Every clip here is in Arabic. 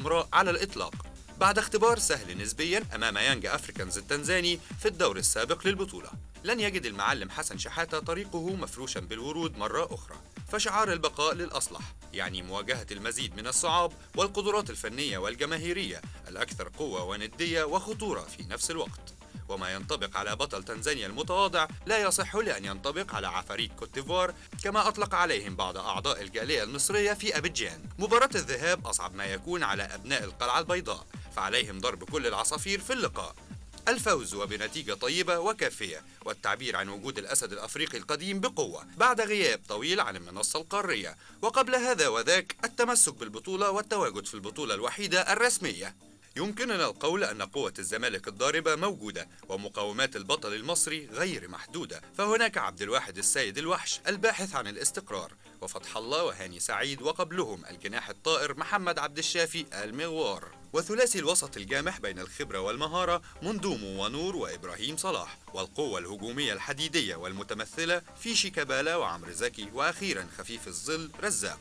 حمراء على الإطلاق بعد اختبار سهل نسبيا أمام يانج أفريكانز التنزاني في الدور السابق للبطولة. لن يجد المعلم حسن شحاتة طريقه مفروشا بالورود مرة أخرى، فشعار البقاء للأصلح يعني مواجهة المزيد من الصعاب والقدرات الفنية والجماهيرية الأكثر قوة وندية وخطورة في نفس الوقت. وما ينطبق على بطل تنزانيا المتواضع لا يصح لأن ينطبق على عفاريت كوت ديفوار كما أطلق عليهم بعض أعضاء الجالية المصرية في أبيجان. مباراة الذهاب أصعب ما يكون على أبناء القلعة البيضاء، فعليهم ضرب كل العصافير في اللقاء، الفوز وبنتيجة طيبة وكافية، والتعبير عن وجود الأسد الأفريقي القديم بقوة بعد غياب طويل عن المنصة القارية، وقبل هذا وذاك التمسك بالبطولة والتواجد في البطولة الوحيدة الرسمية. يمكننا القول أن قوة الزمالك الضاربة موجودة ومقاومات البطل المصري غير محدودة، فهناك عبد الواحد السيد الوحش الباحث عن الاستقرار، وفتح الله وهاني سعيد، وقبلهم الجناح الطائر محمد عبد الشافي المغوار، وثلاثي الوسط الجامح بين الخبرة والمهارة مندومو ونور وإبراهيم صلاح، والقوة الهجومية الحديدية والمتمثلة في شيكابالا وعمرو زكي، وأخيرا خفيف الظل رزاق.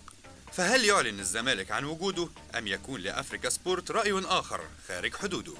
فهل يعلن الزمالك عن وجوده أم يكون لأفريكا سبورت رأي آخر خارج حدوده؟